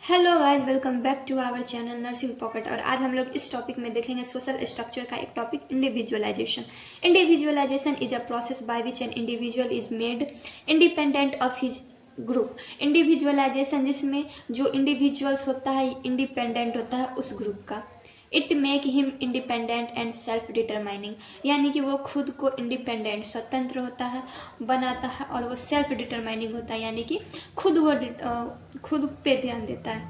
Hello guys, welcome back to our channel nursing pocket. और आज हम लोग इस टॉपिक में देखेंगे सोशल स्ट्रक्चर का एक topic, individualisation. Individualisation is a process by which an individual is made independent of his group. Individualisation जिसमें जो इंडिविजुअल्स होता है इंडिपेंडेंट होता है उस ग्रुप का। It make him independent and self determining, यानी कि वो खुद को इंडिपेंडेंट स्वतंत्र होता है बनाता है और वो सेल्फ डिटरमाइनिंग होता है, यानी कि खुद पे ध्यान देता है।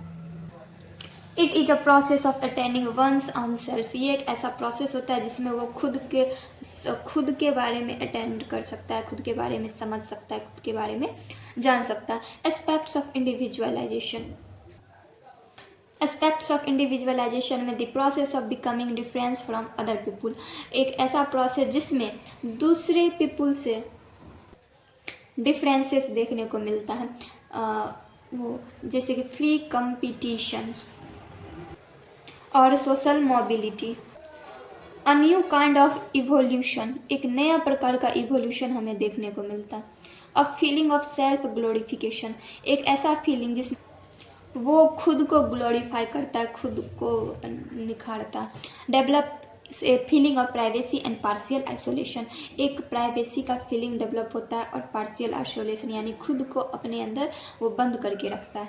It is a process of attaining one's own self. ये एक ऐसा प्रोसेस होता है जिसमें वो खुद के बारे में अटेंड कर सकता है, खुद के बारे में समझ सकता है, खुद के बारे में जान सकता है। Aspects of individualization. Aspects of individualization में the process of becoming difference from other people. एक ऐसा प्रोसेस जिसमें दूसरे पीपुल से डिफरेंसेस देखने को मिलता है। वो जैसे कि फ्री कंपटीशंस और social mobility. A new kind of evolution, एक नया प्रकार का इवोल्यूशन हमें देखने को मिलता है। A feeling of self glorification, एक ऐसा फीलिंग जिसमें वो खुद को ग्लोरीफाई करता है, खुद को निखारता है। Develop a feeling of privacy and partial isolation, एक प्राइवेसी का फीलिंग डेवलप होता है और पार्शियल आइसोलेशन यानी खुद को अपने अंदर वो बंद करके रखता है।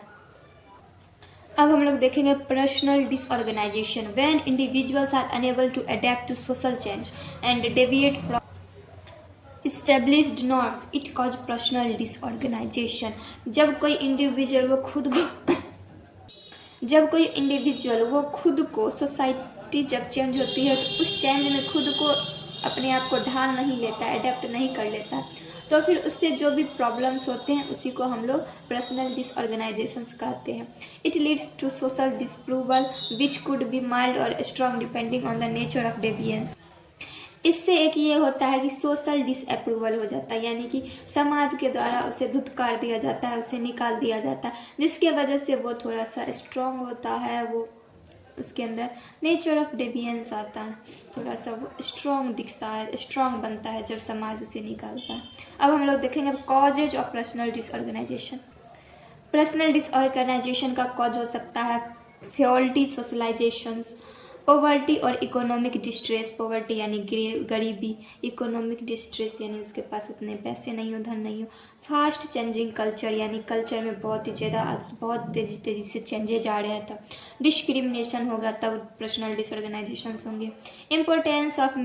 अब हम लोग देखेंगे personal disorganisation. When individuals are unable to adapt to social change and deviate from established norms, it cause personal disorganisation. जब कोई इंडिविजुअल वो खुद को सोसाइटी जब चेंज होती है तो उस चेंज में खुद को अपने आप को ढाल नहीं लेता, अडेप्ट नहीं कर लेता, तो फिर उससे जो भी प्रॉब्लम्स होते हैं उसी को हम लोग पर्सनल डिसऑर्गेनाइजेशंस कहते हैं। It leads to social disapproval which could be mild और strong depending on the nature of deviance. इससे एक ये होता है कि सोशल डिसअप्रूवल हो जाता है, यानी कि समाज के द्वारा उसे धुतकार दिया जाता है, उसे निकाल दिया जाता है, जिसके वजह से वो थोड़ा सा स्ट्रॉन्ग होता है, वो उसके अंदर नेचर ऑफ डेविएंस आता है, थोड़ा सा वो स्ट्रॉन्ग दिखता है, स्ट्रॉन्ग बनता है जब समाज उसे निकालता है। अब हम लोग देखेंगे causes of personal disorganisation. Personal disorganisation का कॉज हो सकता है फ्योल्टी सोशलाइजेशंस, पॉवर्टी और इकोनॉमिक डिस्ट्रेस। पॉवर्टी यानी गरीबी, इकोनॉमिक डिस्ट्रेस यानी उसके पास उतने पैसे नहीं हो, धन नहीं हो। फास्ट चेंजिंग कल्चर यानी कल्चर में बहुत ही ज़्यादा आज बहुत तेज़ी से चेंजेज आ रहे हैं, तब डिस्क्रिमिनेशन होगा, तब पर्सनल डिसऑर्गेनाइजेशन होंगे। इम्पोर्टेंस ऑफ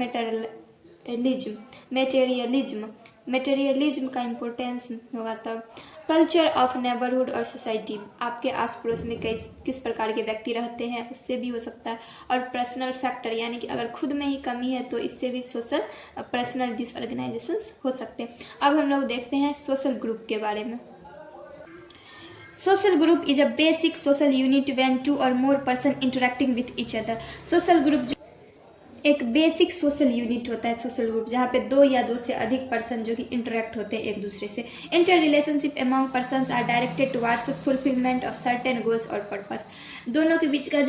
मटेरियलिज्म का इम्पोर्टेंस होगा तब। कल्चर ऑफ नेबरहुड और सोसाइटी, आपके आस पड़ोस में किस प्रकार के व्यक्ति रहते हैं उससे भी हो सकता है। और पर्सनल फैक्टर यानी कि अगर खुद में ही कमी है तो इससे भी पर्सनल डिसऑर्गेनाइजेशंस हो सकते हैं। अब हम लोग देखते हैं सोशल ग्रुप के बारे में। Social group is a basic social unit when two और more person interacting with each other. Social group एक बेसिक सोशल यूनिट होता है, सोशल ग्रुप, जहाँ पे दो या दो से अधिक पर्सन जो कि इंटरेक्ट होते हैं एक दूसरे से। Inter relationship among persons are directed towards fulfilment of certain goals और पर्पस। दोनों के बीच का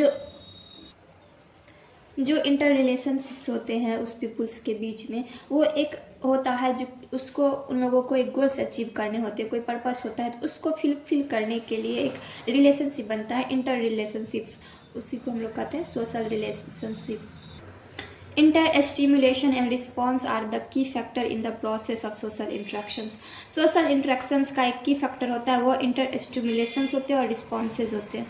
जो इंटर रिलेशनशिप्स होते हैं उस पीपुल्स के बीच में, वो एक होता है जो उसको उन लोगों को एक गोल्स अचीव करने होते हैं, कोई पर्पस होता है तो उसको फिल करने के लिए एक रिलेशनशिप बनता है, इंटर रिलेशनशिप्स, उसी को हम लोग कहते हैं social relationship. Inter-stimulation and response are the key factor in the process of social interactions. Social interactions का एक key factor होता है, वो inter-stimulations होते हैं और responses होते हैं।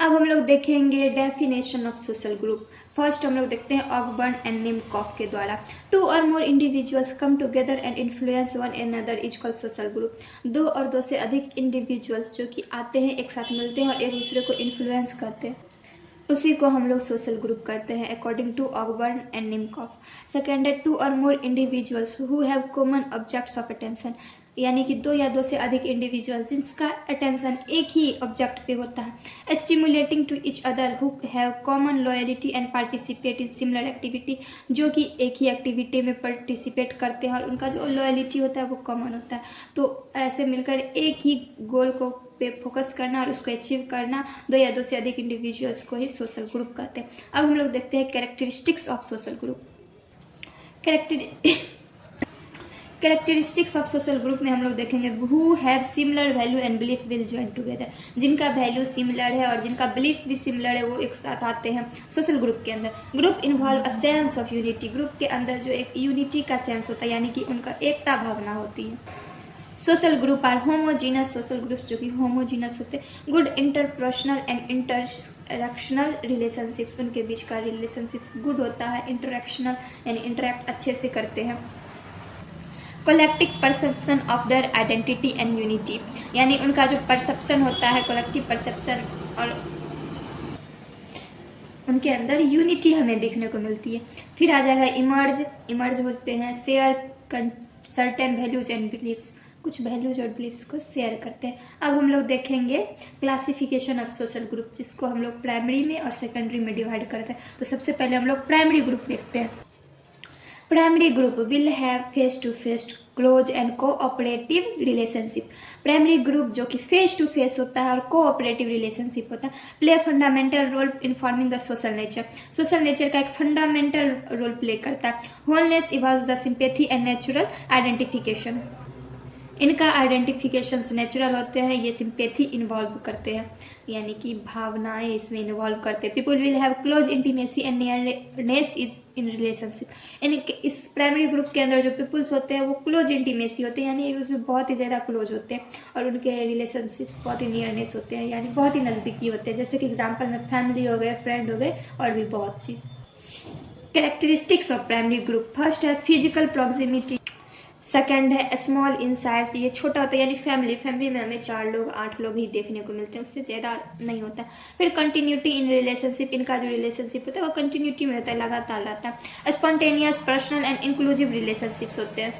अब हम लोग देखेंगे definition of social group. First हम लोग देखते हैं ऑगबर्न एंड निमकॉफ के द्वारा। टू और more individuals come together and influence one another is called social group. दो और दो से अधिक इंडिविजुअल्स जो कि आते हैं, एक साथ मिलते हैं और एक दूसरे को इन्फ्लुएंस करते हैं, उसी को हम लोग सोशल ग्रुप करते हैं according to Ogburn and Nimkoff. Second है टू और more individuals who have common objects of attention, यानी कि दो या दो से अधिक इंडिविजुअल जिसका अटेंशन एक ही ऑब्जेक्ट पे होता है। Stimulating to each other who have common loyalty and participate in similar activity, जो कि एक ही एक्टिविटी में पार्टिसिपेट करते हैं और उनका जो लॉयल्टी होता है वो कॉमन होता है। तो ऐसे मिलकर एक ही गोल को पे फोकस करना और उसको अचीव करना, दो या दो से अधिक इंडिविजुअल्स को ही सोशल ग्रुप कहते हैं। अब हम लोग देखते हैं characteristics of social group. Characteristics of social group में हम लोग देखेंगे who have similar value and belief will join together. जिनका वैल्यू सिमिलर है और जिनका बिलीफ भी सिमिलर है वो एक साथ आते हैं सोशल ग्रुप के अंदर। Group involve a sense of unity. Group के अंदर जो एक यूनिटी का सेंस होता है यानी कि उनका एकता भावना होती है। Social group are homogeneous. Social groups जो कि होमोजीनस होते हैं। Good interpersonal and interactional relationships. उनके बीच का रिलेशनशिप्स गुड होता है। इंटरैक्शनल यानी इंटरैक्ट अच्छे से करते हैं। Collective perception of their identity and unity. यानी उनका जो परसेप्शन होता है कोलेक्टिव परसेप्शन और उनके अंदर यूनिटी हमें देखने को मिलती है। फिर आ जाएगा इमर्ज। इमर्ज होते हैं share certain values and beliefs. कुछ वैल्यूज और बिलीव्स को शेयर करते हैं। अब हम लोग देखेंगे क्लासिफिकेशन ऑफ सोशल ग्रुप, जिसको हम लोग प्राइमरी में और सेकेंडरी में डिवाइड करते हैं। तो सबसे पहले हम लोग प्राइमरी ग्रुप देखते हैं। Primary group will have face to face close and cooperative relationship. Primary group जो कि फेस टू फेस होता है और कोऑपरेटिव रिलेशनशिप होता है। Play fundamental role in forming the social nature. Social nature का एक फंडामेंटल रोल प्ले करता है। Wholeness evolves the sympathy and natural identification. इनका आइडेंटिफिकेशंस नेचुरल होते हैं, ये सिंपैथी इन्वॉल्व करते हैं यानी कि भावनाएं इसमें इन्वॉल्व करते हैं। People will have close intimacy and nearness is in relationship. इनके इस प्राइमरी ग्रुप के अंदर जो पीपल्स होते हैं वो क्लोज इंटीमेसी होते हैं यानी एक दूसरे बहुत ही ज़्यादा क्लोज होते हैं और उनके रिलेशनशिप्स बहुत ही नियरनेस होते हैं यानी बहुत ही नज़दीकी होते हैं। जैसे कि एग्जाम्पल में फैमिली हो गए, फ्रेंड हो गए और भी बहुत चीज़। Characteristics of primary group. First है फिजिकल प्रॉक्सिमिटी। सेकंड है स्मॉल इन साइज। ये छोटा होता है यानी फैमिली में हमें 4 लोग 8 लोग ही देखने को मिलते हैं, उससे ज़्यादा नहीं होता। फिर कंटिन्यूटी इन रिलेशनशिप। इनका जो रिलेशनशिप होता है वो कंटिन्यूटी में होता है, लगातार रहता है। Spontaneous personal and inclusive relationships होते हैं।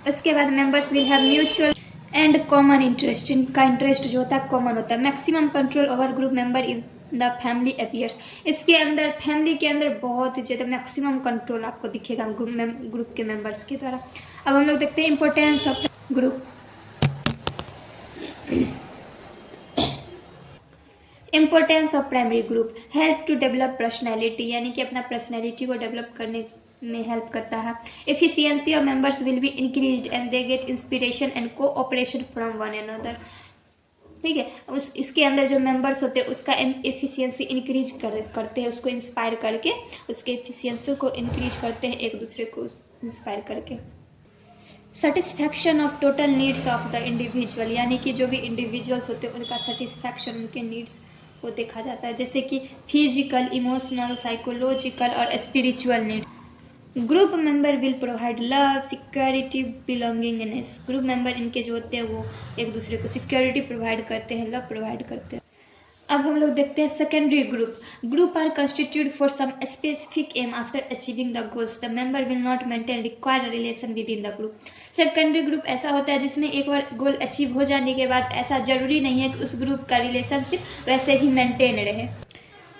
उसके बाद members will have mutual and common interest. इनका इंटरेस्ट जो होता है कॉमन होता है। Maximum control over group member is the family appears. इसके अंदर फैमिली के अंदर बहुत ज़्यादा मैक्सिमम कंट्रोल आपको दिखेगा ग्रुप के मेंबर्स के द्वारा। अब हम लोग देखते हैं importance of group. Importance of primary group. Help to develop personality यानी कि अपना पर्सनैलिटी को डेवलप करने में हेल्प करता है। Efficiency of members will be increased and they get inspiration and cooperation from one another. ठीक है, इसके अंदर जो मेंबर्स होते हैं उसका एफिशिएंसी इंक्रीज करते हैं, उसको इंस्पायर करके उसके एफिशिएंसी को इंक्रीज करते हैं एक दूसरे को इंस्पायर करके। Satisfaction of total needs of the individual यानी कि जो भी इंडिविजुअल्स होते हैं उनका सेटिस्फैक्शन उनके नीड्स को देखा जाता है, जैसे कि फिजिकल, इमोशनल, साइकोलॉजिकल और spiritual need. Group member will provide love, security, belongingness. Group member इनके जो होते हैं वो एक दूसरे को सिक्योरिटी प्रोवाइड करते हैं, लव प्रोवाइड करते हैं। अब हम लोग देखते हैं secondary group. Group are constitute for some specific aim after achieving the goals the member will not maintain required relation within the group. Secondary group ऐसा होता है जिसमें एक बार गोल अचीव हो जाने के बाद ऐसा जरूरी नहीं है कि उस ग्रुप का रिलेशनशिप वैसे ही मेंटेन रहे।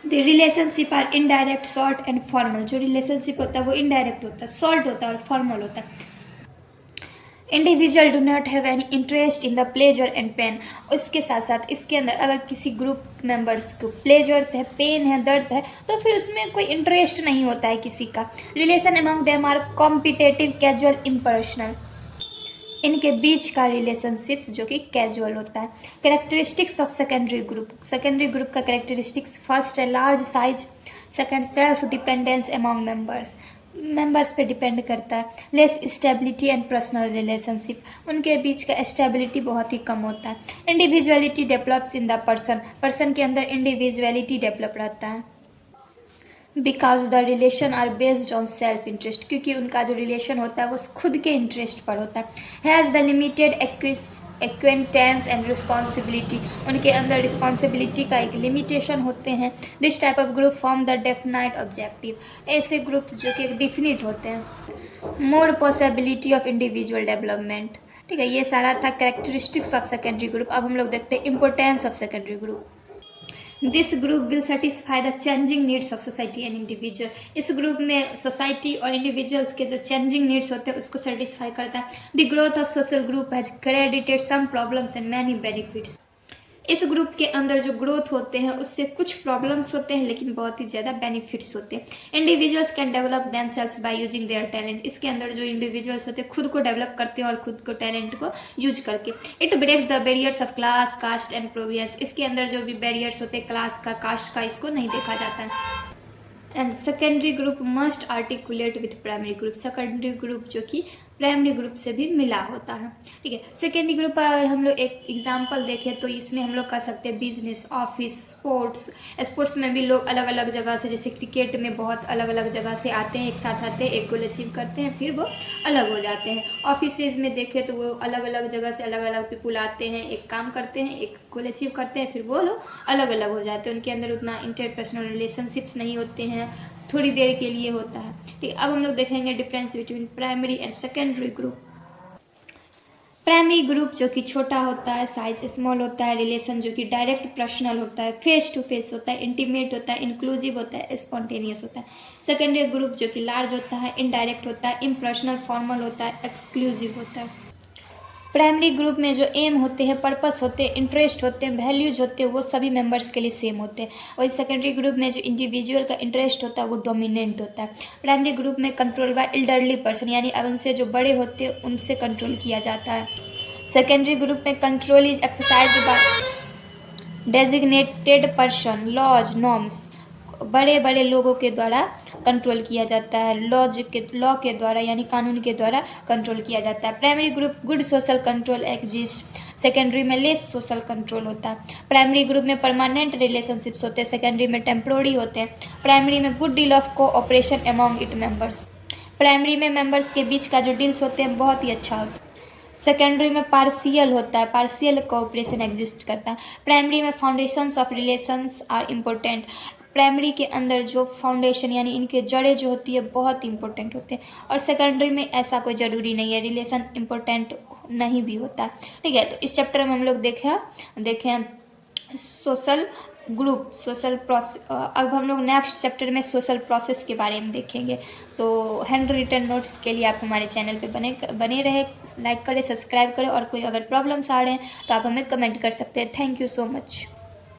The relationship are indirect, short and formal. जो रिलेशनशिप होता है वो इनडायरेक्ट होता है, शॉर्ट होता है और फॉर्मल होता है। Individual do not have any interest in the pleasure and pain. उसके साथ साथ इसके अंदर अगर किसी ग्रुप मेंबर्स को प्लेजर्स है, पेन है, दर्द है तो फिर उसमें कोई इंटरेस्ट नहीं होता है किसी का। Relation among them are competitive, casual, impersonal. इनके बीच का रिलेशनशिप्स जो कि कैजुअल होता है। Characteristics of secondary group. Secondary group का कैरेक्टरिस्टिक्स फर्स्ट है large size. Second self dependence among members पे डिपेंड करता है। Less stability and personal relationship. उनके बीच का स्टेबिलिटी बहुत ही कम होता है। Individuality develops in the person के अंदर इंडिविजुअलिटी डेवलप रहता है। Because the relation are based on self interest. क्योंकि उनका जो रिलेशन होता है वो खुद के इंटरेस्ट पर होता है। Has the limited acquaintance and responsibility. उनके अंदर रिस्पॉन्सिबिलिटी का एक लिमिटेशन होते हैं। This type of group form the definite objective. ऐसे ग्रुप्स जो कि डिफिनिट होते हैं। मोर पॉसिबिलिटी ऑफ इंडिविजुअल डेवलपमेंट। ठीक है, ये सारा था कैरेक्टरिस्टिक्स ऑफ सेकेंडरी ग्रुप। अब हम लोग देखते हैं importance of secondary group. This group will satisfy the changing needs of society and individual. इस ग्रुप में सोसाइटी और इंडिविजुअल्स के जो चेंजिंग नीड्स होते हैं उसको सेटिस्फाई करता है। The growth of social group has credited some problems and many benefits. इस ग्रुप के अंदर जो ग्रोथ होते हैं उससे कुछ प्रॉब्लम्स होते हैं लेकिन बहुत ही ज़्यादा बेनिफिट्स होते हैं। Individuals can develop themselves by using their talent. इसके अंदर जो इंडिविजुअल्स होते हैं खुद को डेवलप करते हैं और खुद को टैलेंट को यूज करके। It breaks the barriers of class, caste and provinces. इसके अंदर जो भी बैरियर्स होते हैं क्लास का, कास्ट का, इसको नहीं देखा जाता है। And secondary group must articulate with primary group. Secondary group जो कि प्राइमरी ग्रुप से भी मिला होता है, ठीक है। सेकेंडरी ग्रुप पर हम लोग एक एग्जांपल देखें तो इसमें हम लोग कर सकते हैं बिजनेस, ऑफिस, स्पोर्ट्स। स्पोर्ट्स में भी लोग अलग अलग जगह से, जैसे क्रिकेट में बहुत अलग अलग जगह से आते हैं, एक साथ आते हैं, एक गोल अचीव करते हैं, फिर वो अलग हो जाते हैं। ऑफिसेज में देखें तो वो अलग अलग जगह से अलग अलग पीपुल आते हैं, एक काम करते हैं, एक गोल अचीव करते हैं, फिर वो लोग अलग अलग हो जाते हैं। उनके अंदर उतना इंटरपर्सनल रिलेशनशिप्स नहीं होते हैं, थोड़ी देर के लिए होता है, ठीक है। अब हम लोग देखेंगे difference between primary and secondary group. Primary group जो कि छोटा होता है, साइज स्मॉल होता है, रिलेशन जो कि डायरेक्ट पर्सनल होता है, फेस टू फेस होता है, इंटीमेट होता है, इंक्लूसिव होता है, स्पॉन्टेनियस होता है। सेकेंडरी ग्रुप जो कि लार्ज होता है, इनडायरेक्ट होता है, इम्पर्सनल, फॉर्मल होता है, एक्सक्लूसिव होता है। प्राइमरी ग्रुप में जो एम होते हैं, पर्पस होते हैं, इंटरेस्ट होते हैं, वैल्यूज होते हैं, वो सभी मेंबर्स के लिए सेम होते हैं। और सेकेंडरी ग्रुप में जो इंडिविजुअल का इंटरेस्ट होता है वो डोमिनेंट होता है। प्राइमरी ग्रुप में कंट्रोल बाय एल्डरली पर्सन, यानी उनसे जो बड़े होते हैं उनसे कंट्रोल किया जाता है। सेकेंडरी ग्रुप में control is exercised by designated person, laws, norms. बड़े बड़े लोगों के द्वारा कंट्रोल किया जाता है, लॉ के द्वारा यानी कानून के द्वारा कंट्रोल किया जाता है। Primary group good social control exist, secondary में लेस सोशल कंट्रोल होता है। प्राइमरी ग्रुप में परमानेंट रिलेशनशिप्स होते हैं, सेकेंडरी में टेम्प्रोरी होते हैं। प्राइमरी में good deal of cooperation among it members. Primary में मेंबर्स के बीच का जो डील्स होते हैं बहुत ही अच्छा होता है। सेकेंडरी में पार्शियल होता है, पार्शियल कोऑपरेशन एग्जिस्ट करता है। प्राइमरी में foundations of relations are important. Primary के अंदर जो फाउंडेशन यानी इनके जड़ें जो होती है बहुत इंपॉर्टेंट होते हैं। और सेकेंडरी में ऐसा कोई ज़रूरी नहीं है, रिलेशन इंपॉर्टेंट नहीं भी होता, ठीक है। तो इस चैप्टर में हम लोग देखें सोशल ग्रुप, सोशल प्रोसेस। अब हम लोग नेक्स्ट चैप्टर में सोशल प्रोसेस के बारे में देखेंगे। तो हैंड रिटन नोट्स के लिए आप हमारे चैनल पे बने रहे, लाइक करें, सब्सक्राइब करें, और कोई अगर प्रॉब्लम्स आ रहे हैं तो आप हमें कमेंट कर सकते हैं। Thank you so much.